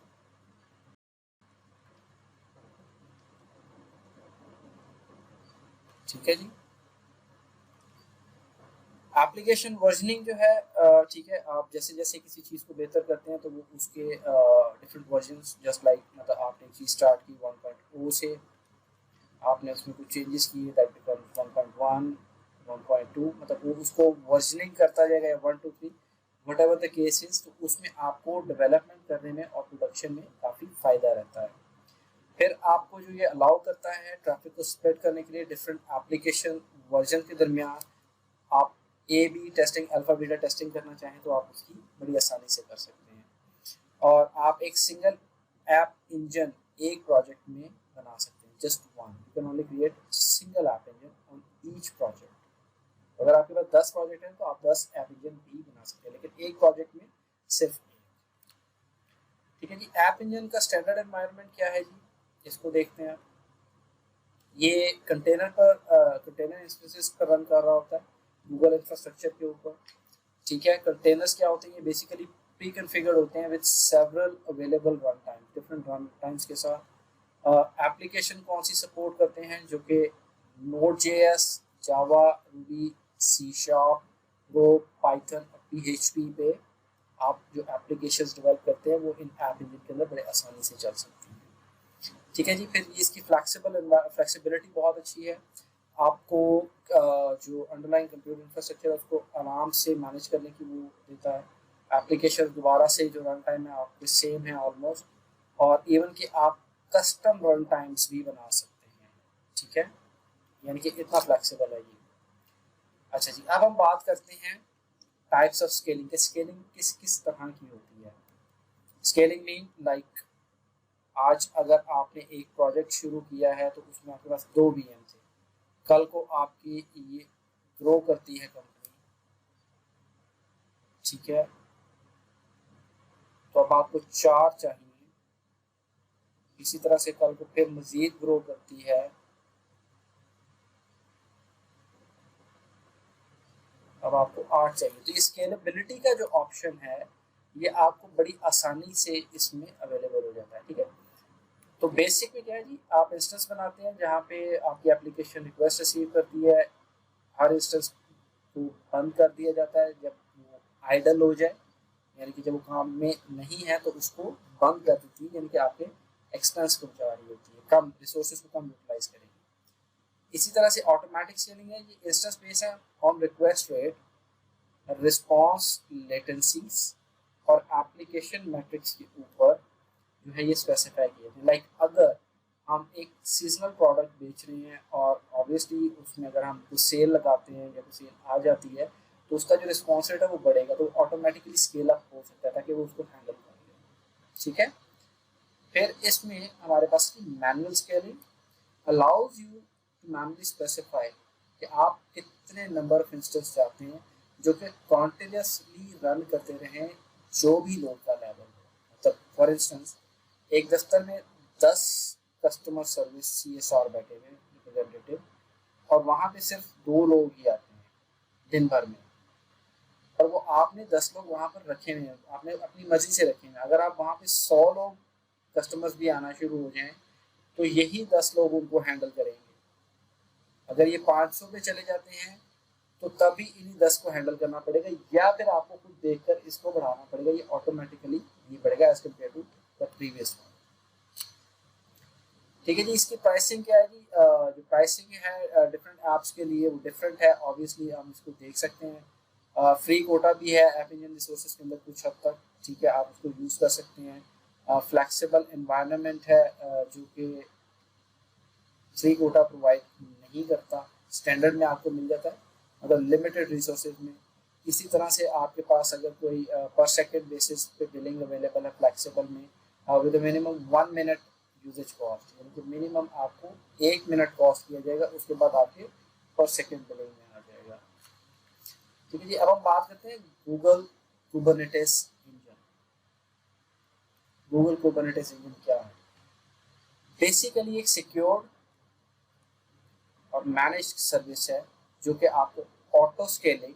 ठीक है जी, एप्लीकेशन वर्जनिंग जो है, ठीक है, आप जैसे जैसे किसी चीज़ को बेहतर करते हैं तो वो उसके डिफरेंट वर्जन्स, जस्ट लाइक मतलब आपने चीज़ स्टार्ट की 1.0 से, आपने उसमें कुछ चेंजेस किए, दैट बिकम्स 1.1, 1.2, मतलब वो उसको वर्जनिंग करता जाएगा, या 1 2 3 what ever the case is, तो उसमें आपको डेवलपमेंट करने में और प्रोडक्शन में काफ़ी फ़ायदा रहता है। फिर आपको जो ये अलाउ करता है ट्रैफिक को स्प्रेड करने के लिए डिफरेंट एप्लीकेशन वर्जन के दरमियान, आप A B testing, alpha beta testing करना चाहें तो आप उसकी बड़ी आसानी से कर सकते हैं। और आप एक सिंगल ऐप इंजन एक प्रोजेक्ट में बना सकते हैं, just one, you can only create single app engine on each project. अगर आपके पास 10 प्रोजेक्ट हैं तो आप 10 ऐप इंजन भी बना सकते हैं, लेकिन एक प्रोजेक्ट में सिर्फ एक। ठीक है जी, ऐप इंजन का स्टैंडर्ड एनवायरनमेंट क्या है जी, इसको देखते हैं। ये कंटेनर इंस्टेंसेस पर रन कर रहा होता है गूगल इंफ्रास्ट्रक्चर के ऊपर। ठीक है, कंटेनर्स क्या होते हैं? ये बेसिकली प्री कॉन्फ़िगर्ड होते हैं with several available run time, different run times के साथ। एप्लीकेशन कौन सी सपोर्ट करते हैं? जो कि नोड जेएस, जावा, रूबी, सी शार्प, गो, पाइथन, पीएचपी पे आप जो एप्लीकेशंस डेवलप करते हैं वो इन ऐप इंजन के अंदर बड़े आसानी से चल सकती हैं। ठीक है जी, फिर इसकी फ्लेक्सिबिलिटी बहुत अच्छी है। आपको जो अंडरलाइन कंप्यूटर इंफ्रास्ट्रक्चर है उसको आराम से मैनेज करने की वो देता है। एप्लीकेशन दोबारा से जो रन टाइम है आपके सेम है ऑलमोस्ट, और इवन कि आप कस्टम रन टाइम्स भी बना सकते हैं। ठीक है, यानी कि इतना फ्लेक्सिबल है ये। अच्छा जी, अब हम बात करते हैं टाइप्स ऑफ स्केलिंग के। स्केलिंग किस किस तरह की होती है? स्केलिंग मीन लाइक आज अगर आपने एक प्रोजेक्ट शुरू किया है तो उसमें आपके पास 2 वीएम थे, कल को आपकी ये ग्रो करती है कंपनी, ठीक है, तो अब आपको 4 चाहिए। इसी तरह से कल को फिर मजीद ग्रो करती है, अब आपको 8 चाहिए। तो ये स्केलेबिलिटी का जो ऑप्शन है ये आपको बड़ी आसानी से इसमें अवेलेबल हो जाता है। ठीक है, तो बेसिक में क्या है जी, आप इंस्टेंस बनाते हैं जहाँ पे आपकी एप्लीकेशन रिक्वेस्ट रिसीव करती है, हर इंस्टेंस को बंद कर दिया जाता है जब वो आइडल हो जाए, यानी कि जब वो काम में नहीं है तो उसको बंद कर देती है, यानी कि आपके एक्सपेंस को बचा रही होती है, कम रिसोर्सेज को कम यूटिलाइज करेगी। इसी तरह से ऑटोमेटिक स्केलिंग है, ये इंस्टेंस बेस है ऑन रिक्वेस्ट रेट, रिस्पॉन्स लेटेंसीज और एप्लीकेशन मैट्रिक्स के ऊपर जो है ये स्पेसिफाई किए थे। लाइक अगर हम एक सीजनल प्रोडक्ट बेच रहे हैं और ऑब्वियसली उसमें अगर हम कुछ सेल लगाते हैं या कुछ सेल आ जाती है तो उसका जो रिस्पॉन्स रेट है वो बढ़ेगा, तो ऑटोमेटिकली स्केल अप हो सकता है ताकि वो उसको हैंडल कर ले। ठीक है, फिर इसमें हमारे पास manual scaling allows you to manually specify कि आप कितने नंबर ऑफ इंस्टेंस चाहते हैं जो कि कॉन्टिन्यूसली रन करते रहें, जो भी लोड का लेवल हो। मतलब फॉर इंस्टेंस एक दफ्तर में 10 कस्टमर सर्विस CSR बैठे हुए रिप्रेजेंटेटिव, और वहाँ पे सिर्फ 2 लोग ही आते हैं दिन भर में, और वो आपने 10 लोग वहाँ पर रखे हुए हैं, आपने अपनी मर्जी से रखे हैं। अगर आप वहाँ पे 100 लोग कस्टमर्स भी आना शुरू हो जाएं तो यही 10 लोग उनको हैंडल करेंगे। अगर ये 500 पे चले जाते हैं तो तभी इन्हीं 10 को हैंडल करना पड़ेगा, या फिर आपको खुद देखकर इसको बढ़ाना पड़ेगा। ये ऑटोमेटिकली नहीं बढ़ेगा as compared to the previous one. ठीक है जी। इसकी प्राइसिंग क्या है जी? जो प्राइसिंग है डिफरेंट ऐप्स के लिए वो डिफरेंट है, ऑब्वियसली हम इसको देख सकते हैं। फ्री कोटा भी है ऐप इंजन रिसोर्सेज के अंदर कुछ हद तक, ठीक है, आप उसको यूज़ कर सकते हैं। फ्लेक्सिबल एनवायरनमेंट है जो कि फ्री कोटा प्रोवाइड नहीं करता, स्टैंडर्ड में आपको मिल जाता है अगर लिमिटेड रिसोर्सेज में। इसी तरह से आपके पास अगर कोई पर सेकेंड बेसिस पे बिलिंग अवेलेबल है फ्लेक्सिबल में with minimum 1 minute usage cost, यानी कि मिनिमम आपको 1 मिनट कॉस्ट किया जाएगा, उसके बाद आपके पर सेकेंड बिलिंग में आ जाएगा। ठीक है जी। अब हम बात करते हैं Google Kubernetes engine. Google Kubernetes engine क्या है? बेसिकली एक सिक्योर और मैनेज्ड सर्विस है जो कि आपको ऑटो स्केलिंग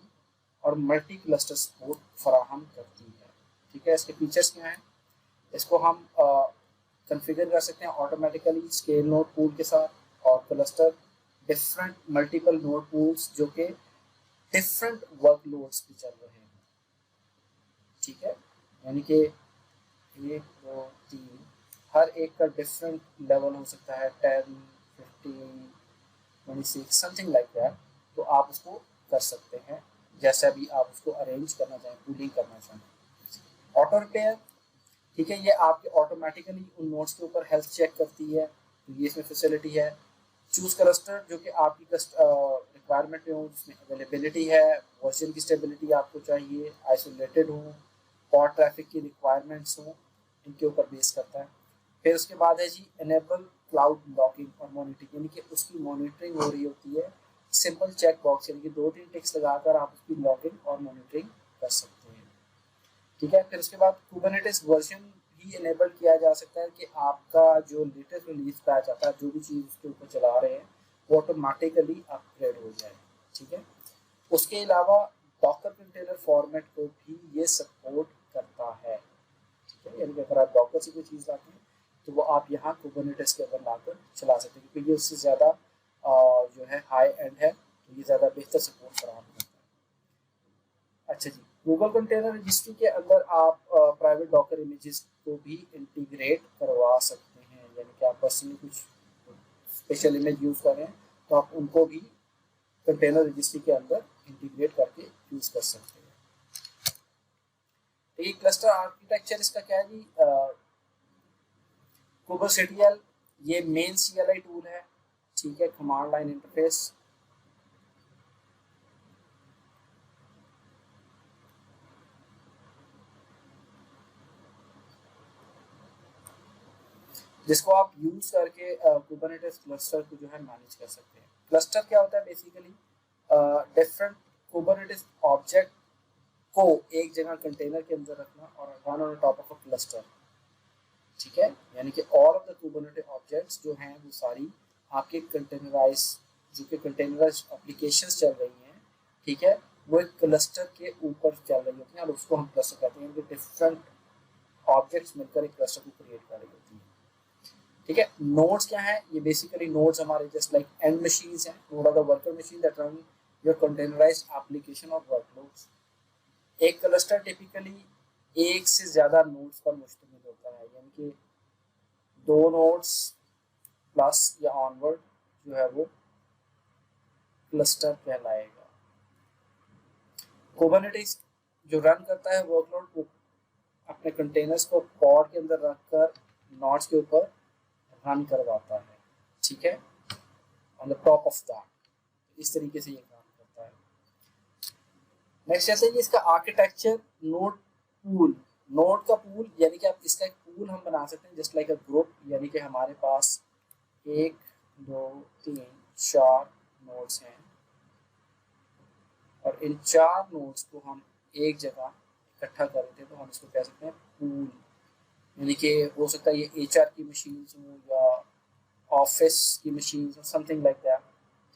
और मल्टी क्लस्टर सपोर्ट फराहम करती है। ठीक है। इसके फीचर्स क्या हैं? इसको हम कॉन्फ़िगर कर सकते हैं ऑटोमेटिकली स्केल नोड पूल के साथ, और cluster different multiple node pools जो कि डिफरेंट वर्कलोड्स पे चल रहे हैं। ठीक है। यानी कि 1 2 3 हर एक का डिफरेंट लेवल हो सकता है, 10 15 26 समथिंग लाइक दैट। तो आप उसको कर सकते हैं जैसा भी आप उसको अरेंज करना चाहें, पूलिंग करना चाहें। ऑटो रिपेयर, ठीक है, ये आपके ऑटोमेटिकली उन नोड्स के ऊपर हेल्थ चेक करती है, तो ये इसमें फैसिलिटी है। चूज क्लस्टर जो कि आपकी रिक्वायरमेंट में हो, जिसमें अवेलेबिलिटी है, वर्जन की स्टेबिलिटी आपको चाहिए, आइसोलेटेड हो, और ट्रैफिक की रिक्वायरमेंट्स हो, इनके ऊपर बेस करता है। फिर उसके बाद है जी एनेबल क्लाउड लॉगिंग और मॉनिटरिंग, यानी कि उसकी मॉनिटरिंग हो रही होती है। सिंपल चेक बॉक्स यानी कि 2-3 टिक्स लगाकर आप उसकी लॉगिंग और मॉनिटरिंग कर सकते हैं। ठीक है। फिर उसके बाद कुबरनेटिस वर्जन भी इनेबल किया जा सकता है कि आपका जो लेटेस्ट रिलीज पैच आता है, जो भी चीज़ उसके ऊपर चला रहे हैं, वो ऑटोमेटिकली अपग्रेड हो जाए। ठीक है। उसके अलावा डॉकर कंटेनर फॉर्मेट को भी ये सपोर्ट करता है। ठीक है। यानी कि अगर आप डॉकर से कोई चीज़ लाते हैं तो वो आप यहाँ कुबरनेटिस के अंदर लाकर चला सकते हैं, क्योंकि ये उससे ज़्यादा जो है हाई एंड है, तो ये ज़्यादा बेहतर सपोर्ट फराहम करता है। अच्छा जी। गूगल कंटेनर रजिस्ट्री के अंदर आप प्राइवेट डॉकर इमेजेस को भी इंटीग्रेट करवा सकते हैं, यानी कि आप पर्सनली कुछ स्पेशल इमेज यूज़ कर रहे हैं तो आप उनको भी कंटेनर रजिस्ट्री के अंदर इंटीग्रेट करके यूज़ कर सकते हैं। तो ये क्लस्टर आर्किटेक्चर इसका क्या है जी? kubectl ये मेन CLI टूल है। ठीक है। कमांड लाइन इंटरफेस, जिसको आप यूज करके कुबरनेटिस क्लस्टर को जो है मैनेज कर सकते हैं। क्लस्टर क्या होता है? बेसिकली डिफरेंट कुबरनेटिस ऑब्जेक्ट को एक जगह कंटेनर के अंदर रखना और run on top of a cluster. ठीक है। यानी कि all of the Kubernetes objects जो हैं वो सारी आपके कंटेनराइज, जो कि कंटेनराइज एप्लीकेशंस चल रही हैं, ठीक है, वो एक क्लस्टर के ऊपर चल रही होती हैं, और उसको हम क्लस्टर कहते हैं। डिफरेंट ऑब्जेक्ट्स मिलकर एक क्लस्टर को क्रिएट कर रही होती हैं। ठीक है। नोड्स क्या है? ये बेसिकली नोड्स हमारे जस्ट लाइक एंड मशीन्स हैं। Node are the worker machine that run your containerized application और वर्कलोड्स। एक क्लस्टर टिपिकली एक से ज्यादा नोड्स पर मुश्तमिल होता है, यानी कि 2 नोड्स प्लस या ऑनवर्ड जो है वो क्लस्टर कहलाएगा। कुबरनेटिस जो रन करता है वर्कलोड को अपने कंटेनर्स को पॉड के अंदर रखकर नोड्स के ऊपर रन करवाता है। ठीक है। On the top of that, इस तरीके से ये काम करता है। नेक्स्ट जैसे कि इसका आर्किटेक्चर, नोड पूल, नोड का पूल, यानी कि आप इसका एक पूल हम बना सकते हैं जस्ट लाइक अ ग्रुप, यानी कि हमारे पास 1 2 3 4 नोड्स हैं, और इन 4 नोड्स को हम एक जगह इकट्ठा कर देते हैं, तो हम इसको कह सकते हैं पूल। यानी कि हो सकता है ये HR की मशीन हो या ऑफिस की मशीन हो, समथिंग लाइक दैट।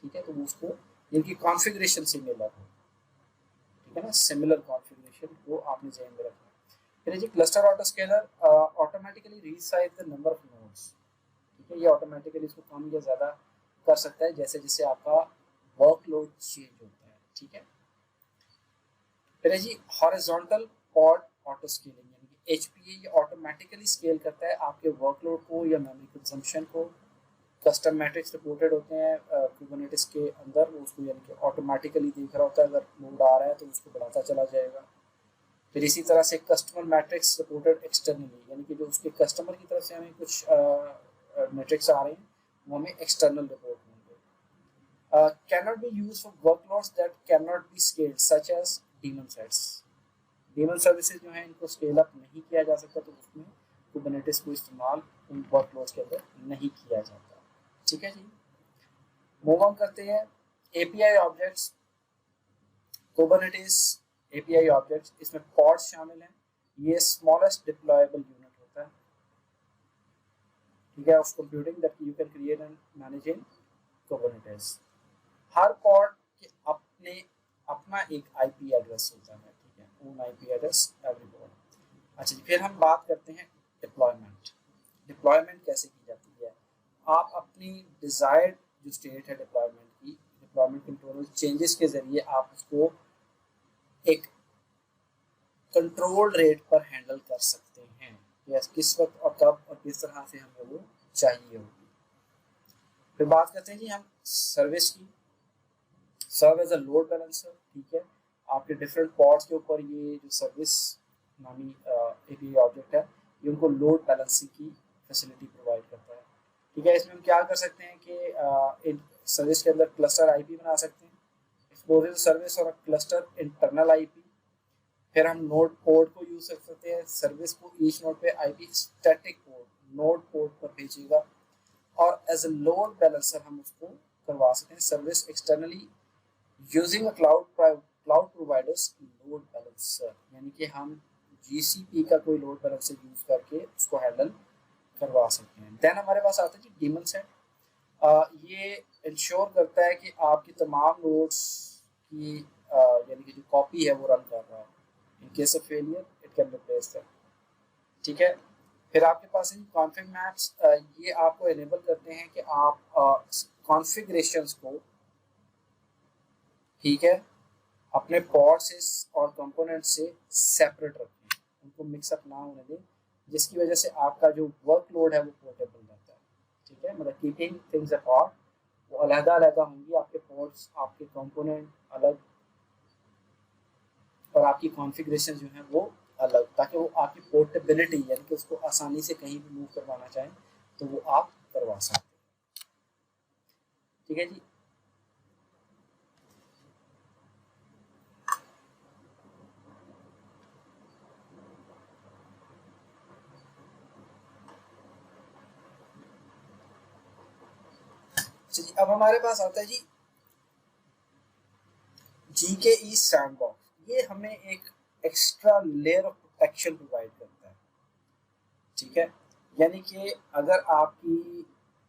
ठीक है, तो वो उसको इनकी कॉन्फ़िगरेशन सिमिलर हो, ठीक है ना, सिमिलर कॉन्फ़िगरेशन को आपने ध्यान में रखना है। फिर जी cluster autoscaler automatically resize the number of nodes, ठीक है, ये ऑटोमेटिकली इसको कम या ज़्यादा कर सकता है जैसे जैसे आपका वर्कलोड चेंज होता है, ठीक है। फिर है जी हॉरिजॉन्टल पॉड ऑटो स्केलिंग, यानी कि एचपीए, ये ऑटोमेटिकली स्केल करता है आपके वर्कलोड को या मेमोरी कंजम्पशन को। कस्टम मैट्रिक्स रिपोर्टेड होते हैं कुबरनेटिस के अंदर, वो उसको यानी कि ऑटोमेटिकली देख रहा होता है, अगर लोड आ रहा है तो उसको बढ़ाता चला जाएगा। फिर इसी तरह से कस्टमर मैट्रिक्स रिपोर्टेड एक्सटर्नली, यानी कि जो उसके कस्टमर की तरफ से हमें कुछ मैट्रिक्स आ रहे हैं वो हमें एक्सटर्नल रिपोर्ट होंगे। Cannot be use for workloads that cannot be scaled such as daemon sets, daemon services जो है इनको स्केल अप नहीं किया जा सकता, तो उसमें कुबरनेटिस को इस्तेमाल उन वर्कलोड्स के अंदर नहीं किया जाता, ठीक है जी। मूव ऑन करते हैं API objects, Kubernetes API objects, इसमें पॉड्स शामिल हैं, ये स्मॉलेस्ट डिप्लॉयबल यूनिट होता है, ठीक है, of computing that you can create and manage in Kubernetes. Her pod के अपना एक आईपी एड्रेस होता है, ठीक है, own IP address every pod. अच्छा जी, फिर हम बात करते हैं डिप्लॉयमेंट। डिप्लॉयमेंट कैसे की जाती है? आप अपनी डिजायर्ड जो स्टेट है डिप्लॉयमेंट की, डिप्लॉयमेंट कंट्रोल चेंजेस के जरिए आप उसको एक कंट्रोल रेट पर हैंडल कर सकते हैं, या किस वक्त और कब और किस तरह से हमें वो चाहिए होगी। फिर बात करते हैं जी हम सर्विस की। Serve as a load balancer, ठीक है, आपके डिफरेंट पॉड्स के ऊपर ये जो सर्विस नामी एपीआई ऑब्जेक्ट है, ये उनको लोड बैलेंसिंग की फैसिलिटी प्रोवाइड करता है, ठीक है। इसमें हम क्या कर सकते हैं कि इन सर्विस के अंदर क्लस्टर आईपी बना सकते हैं, एक्सपोजर सर्विस और क्लस्टर इंटरनल आईपी। फिर हम नोड पोर्ट को यूज कर सकते हैं, सर्विस को ईच नोड पे IP static port node port पर भेजेगा, और एज अ लोड बैलेंसर हम उसको करवा सकते हैं service externally using a cloud providers load balancer, यानी कि हम जीसीपी का कोई लोड बैलेंसर यूज करके उसको हैंडल करवा सकते हैं। देन हमारे पास आता है जी डीमन सेट। ये इंश्योर करता है कि आपकी तमाम नोड्स की यानी कि जो कॉपी है वो रन कर रहा है। In case of failure it can replace that, ठीक है। फिर आपके पास है कॉन्फिग मैप्स, ये आपको एनेबल करते हैं कि आप कॉन्फ़िगरेशंस को, ठीक है, अपने पॉड्स और कंपोनेंट से सेपरेट रखें, उनको मिक्सअप ना होने दें, जिसकी वजह से आपका जो वर्कलोड है वो पोर्टेबल रहता है, ठीक है, मतलब कीपिंग थिंग्स अपार्ट, वो अलग-अलग होंगी, आपके पॉड्स आपके कंपोनेंट अलग और आपकी कॉन्फ़िगरेशन जो है वो अलग, ताकि वो आपकी पोर्टेबिलिटी यानी कि उसको आसानी से कहीं भी मूव करवाना चाहें तो वो आप करवा सकते हैं, ठीक है जी। जी अब हमारे पास आता है जी GKE सैंडबॉक्स। ये हमें एक extra layer of protection provide करता है, ठीक है, यानी कि अगर आपकी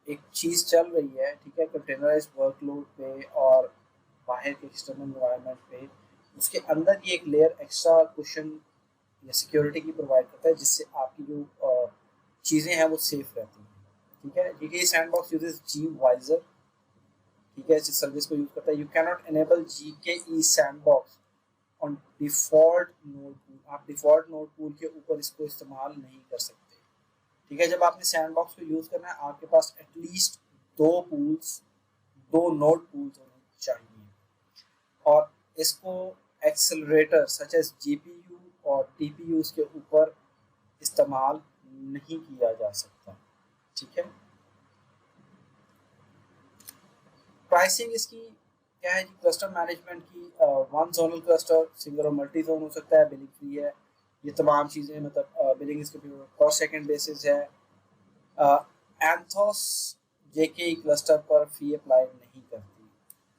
एक चीज़ चल रही है, ठीक है, कंटेनराइज्ड वर्कलोड पे और बाहर के एक्सटर्नल एनवायरनमेंट पे, उसके अंदर ये एक लेयर एक्स्ट्रा कुशन या सिक्योरिटी की प्रोवाइड करता है, जिससे आपकी जो चीज़ें हैं वो सेफ रहती हैं, ठीक है। GKE सैंडबॉक्स यूजेस जी वाइजर, ठीक है, इस सर्विस को यूज करता है। You can not enable GKE sandbox on default node pool, आप डिफॉल्ट नोड पूल के ऊपर इसको इस्तेमाल नहीं कर सकते, ठीक है। जब आपने सैंडबॉक्स को यूज करना है, आपके पास एटलीस्ट दो नोड पूल्स होने चाहिए, और इसको एक्सेलरेटर सच एज GPU और TPU के ऊपर इस्तेमाल नहीं किया जा सकता, ठीक है। प्राइसिंग इसकी क्या है जी, क्लस्टर मैनेजमेंट की, वन जोनल क्लस्टर, सिंगल और मल्टी जोन हो सकता है, बिलिंग फ्री है, ये तमाम चीज़ें, मतलब बिलिंग इसके पर सेकंड बेसिस है। एंथोस JKE क्लस्टर पर फी अप्लाई नहीं करती,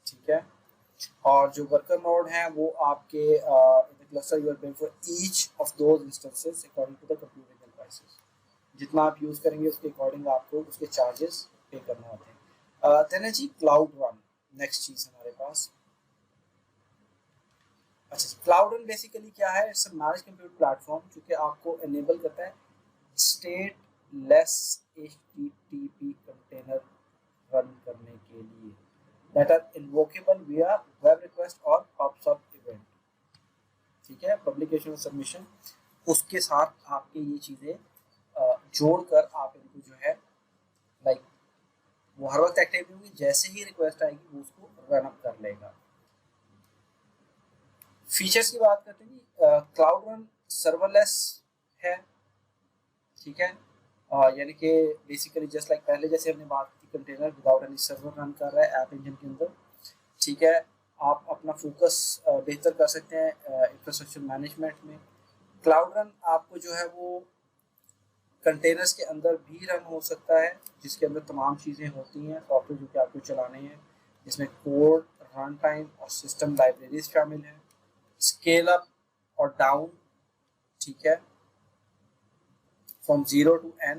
ठीक है। और जो वर्कर नोड है वो आपके cluster you are paying for each of those instances according to the computing prices, जितना आप यूज करेंगे उसके अकॉर्डिंग आपको उसके चार्जेस पे करने होते हैं। देन है जी क्लाउड रन। नेक्स्ट चीज हमारे पास, अच्छा क्लाउड रन बेसिकली क्या है, it's a manage compute platform जो कि आपको एनेबल करता है state less HTTP container run करने के लिए that are invocable via web request और PubSub event, ठीक है, पब्लिकेशन और सबमिशन, उसके साथ आपके ये चीज़ें जोड़कर आप इनको जो है लाइक वो हर वक्त एक्टिव होंगी, जैसे ही रिक्वेस्ट आएगी वो उसको रन अप कर लेगा। फीचर्स की बात करते हैं, क्लाउड रन सर्वरलेस है, ठीक है, यानी कि बेसिकली जस्ट लाइक पहले जैसे हमने बात की container without any server run कर रहा है ऐप इंजन के अंदर, ठीक है, आप अपना फोकस बेहतर कर सकते हैं इंफ्रास्ट्रक्चर मैनेजमेंट में। क्लाउड रन आपको जो है वो कंटेनर्स के अंदर भी रन हो सकता है, जिसके अंदर तमाम चीज़ें होती हैं, सॉफ्टवेयर जो कि आपको चलाने हैं, जिसमें कोड, रन टाइम और सिस्टम लाइब्रेरीज शामिल हैं, स्केल अप और डाउन, ठीक है, from 0 to n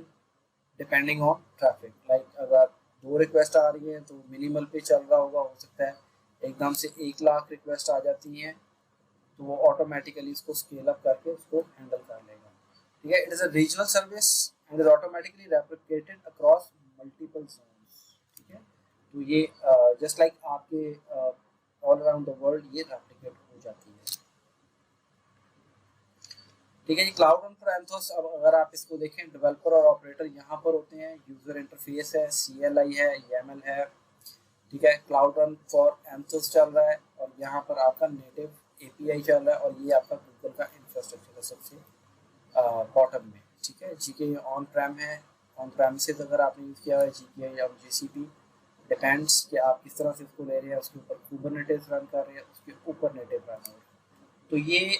depending on traffic, like अगर 2 रिक्वेस्ट आ रही हैं तो मिनिमल पे चल रहा होगा, हो सकता है एकदम से 1 लाख रिक्वेस्ट आ जाती हैं तो वो ऑटोमेटिकली इसको स्केल अप करके उसको हैंडल कर लेगा, ठीक है। It is a regional service and is automatically replicated across multiple zones, ठीक है, तो ये जस्ट लाइक आपके ऑल अराउंड द वर्ल्ड ये रेप्लिकेट हो जाती है, ठीक है जी। क्लाउड रन फॉर एंथोस, अब अगर आप इसको देखें डेवलपर और ऑपरेटर यहाँ पर होते हैं, यूजर इंटरफेस है, CLI है, YAML है, ठीक है। क्लाउड रन फॉर एंथोस चल रहा है और यहाँ पर आपका नेटिव API चल रहा है और ये आपका गूगल का इंफ्रास्ट्रक्चर है सबसे बॉटम में, ठीक है। GKE ऑन प्रैम है, ऑन प्रेमिसेस अगर आपने यूज़ किया है GKE और GCP, डिपेंड्स कि आप किस तरह से इसको ले रहे हैं, उसके ऊपर कुबरनेटिस रन कर रहे हैं, उसके ऊपर नेटिव रन हो रहा है, तो ये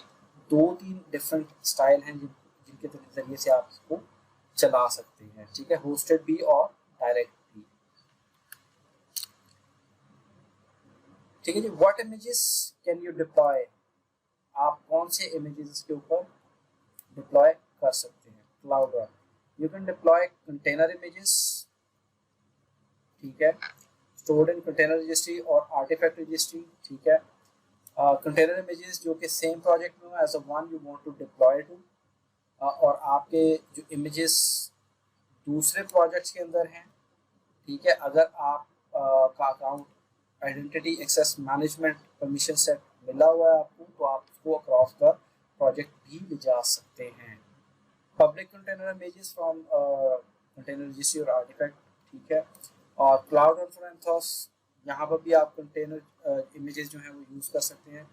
2-3 डिफरेंट स्टाइल हैं जिनके जरिए से आप इसको चला सकते हैं, ठीक है, होस्टेड भी और डायरेक्ट भी, ठीक है जी। What images can you deploy, आप कौन से इमेजेस इसके ऊपर डिप्लॉय कर सकते हैं cloud run, you can deploy container images, ठीक है, स्टोर्ड इन कंटेनर रजिस्ट्री और आर्टिफैक्ट रजिस्ट्री, ठीक है, कंटेनर इमेजेस जो कि सेम प्रोजेक्ट में as a one you want to deploy to, और आपके जो इमेजेस दूसरे प्रोजेक्ट्स के अंदर हैं, ठीक है, अगर आप का account identity access management permission set मिला हुआ है आपको, तो आप उसको अक्रॉस द प्रोजेक्ट भी ले जा सकते हैं। Public container images from container registry और आर्टिफैक्ट, ठीक है, और क्लाउड रन फॉर एंथोस, यहाँ पर भी आप कंटेनर इमेजेस जो हैं वो यूज़ कर सकते हैं,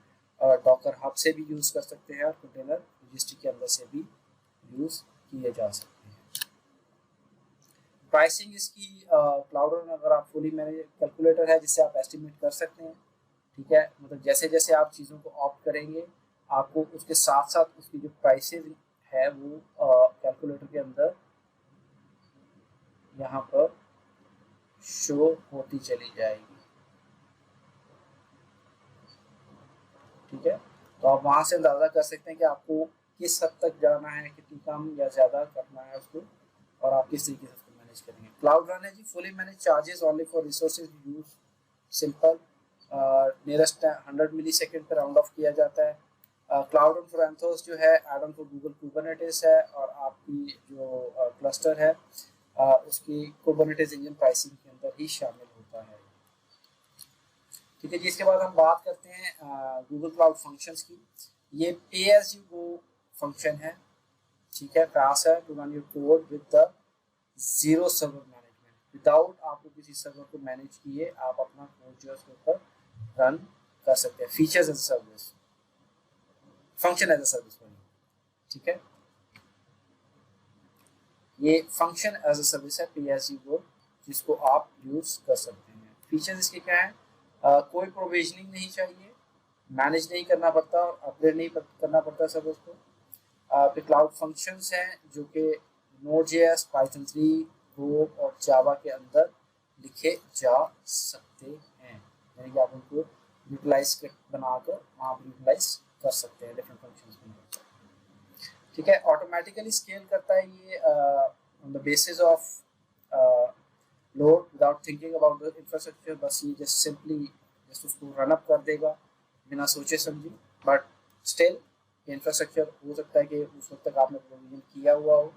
डॉकर हब से भी यूज़ कर सकते हैं और कंटेनर रजिस्ट्री के अंदर से भी यूज़ किए जा सकते हैं। प्राइसिंग इसकी क्लाउड रन अगर आप फुली मैनेज कैलकुलेटर है जिससे आप एस्टिमेट कर सकते हैं, ठीक है, मतलब जैसे जैसे आप चीज़ों को ऑप्ट करेंगे आपको उसके साथ साथ उसकी जो प्राइसेज है वो कैलकुलेटर के अंदर यहाँ पर शो होती चली जाएगी, ठीक है, तो आप वहाँ से अंदाज़ा कर सकते हैं कि आपको किस हद तक जाना है, कितनी कम या ज़्यादा करना है उसको, और आप किस तरीके से उसको मैनेज करेंगे। क्लाउड रन है जी fully manage charges only for resources use, simple, nearest 100 millisecond पर राउंड ऑफ किया जाता है। क्लाउड रन फॉर एंथोस जो है add on for Google Kubernetes है और आपकी जो क्लस्टर है उसकी कुबरनेटिस इंजन प्राइसिंग के अंदर ही शामिल होता है, ठीक है जी। इसके बाद हम बात करते हैं गूगल क्लाउड फंक्शंस की, ये पे एज यू गो फंक्शन है, ठीक है, पास है to run your code with the zero server management, without आपको किसी सर्वर को मैनेज किए आप अपना कोड जो है उसके ऊपर रन कर सकते हैं, features as a service, function as a service, ठीक है, ये फंक्शन एज अ सर्विस है पे एज यू गो जिसको आप यूज कर सकते हैं। फीचर्स इसके क्या है, कोई प्रोविजनिंग नहीं चाहिए, मैनेज नहीं करना पड़ता और अपग्रेड नहीं करना पड़ता सर्विस को, पे क्लाउड फंक्शंस हैं जो कि Node.js, Python 3, Go और जावा के अंदर लिखे जा सकते हैं, यानी कि आप उनको यूटिलाइज स्क्रिप्ट बनाकर वहाँ पर यूटिलाइज कर सकते हैं डिफरेंट फंक्शंस में, ठीक है। ऑटोमेटिकली स्केल करता है ये on the basis of load without thinking about the infrastructure, बस ये जस्ट सिंपली जस्ट उसको रन अप कर देगा बिना सोचे समझे। बट स्टिल इंफ्रास्ट्रक्चर हो सकता है कि उस वक्त तक आपने प्रोविजन किया हुआ हो।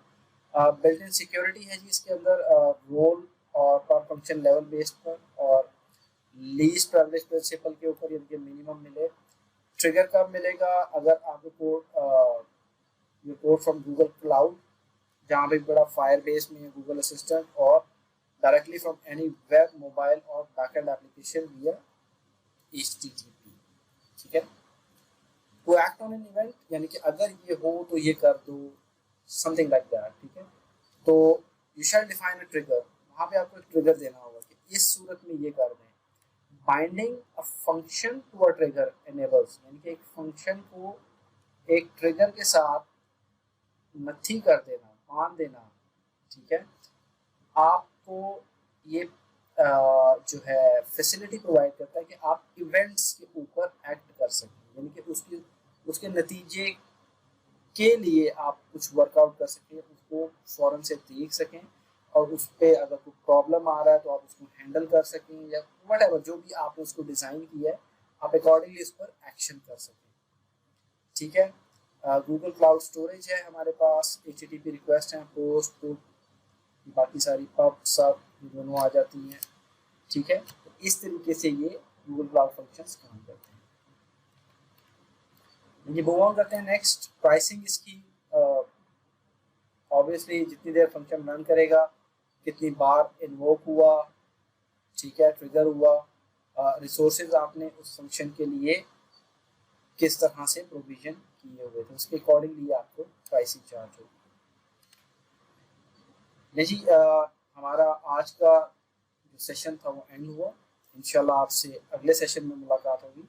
बिल्ट इन सिक्योरिटी है जी इसके अंदर, रोल और पर फंक्शन लेवल बेस्ड पर, और लीस्ट प्रिविलेज प्रिंसिपल के ऊपर, यानी कि मिनिमम मिले। ट्रिगर कब मिलेगा? अगर आपको कोड फ्रॉम गूगल क्लाउड, जहाँ पे बड़ा फायर बेस में गूगल असिस्टेंट, और directly from any web, mobile और बैकएंड एप्लीकेशन विया HTTP। ठीक है, to act on an event, यानी कि अगर ये हो तो ये कर दो, समथिंग लाइक दैट। ठीक है, तो you shall define a trigger, वहाँ पे आपको एक ट्रिगर देना होगा कि इस सूरत में ये कर दें। Binding a function to a trigger enables, यानी कि एक फंक्शन को एक ट्रिगर के साथ नथी कर देना, बांध देना। ठीक है, आपको ये जो है फैसिलिटी प्रोवाइड करता है कि आप इवेंट्स के ऊपर एक्ट कर सकें, यानी कि उसके नतीजे के लिए आप कुछ वर्कआउट कर सकें, उसको फौरन से देख सकें, और उस पर अगर कोई प्रॉब्लम आ रहा है तो आप उसको हैंडल कर सकें, या वट जो भी आपने उसको डिज़ाइन किया है आप अकॉर्डिंगली उस पर एक्शन कर सकें। ठीक है, गूगल क्लाउड स्टोरेज है हमारे पास, HTTP रिक्वेस्ट हैं, पोस्ट, बाकी सारी पब सब दोनों आ जाती हैं। ठीक है, तो इस तरीके से ये गूगल क्लाउड फंक्शंस काम करते हैं। ये मूव ऑन करते हैं नेक्स्ट, प्राइसिंग इसकी। ऑब्वियसली जितनी देर फंक्शन रन करेगा, कितनी बार इन्वोक हुआ, ठीक है, ट्रिगर हुआ, रिसोर्सेज आपने उस फंक्शन के लिए किस तरह से प्रोविजन किए हुए थे, उसके अकॉर्डिंगली आपको प्राइसिंग चार्ज होगी। नहीं जी, हमारा आज का जो सेशन था वो एंड हुआ। इंशाल्लाह आपसे अगले सेशन में मुलाकात होगी।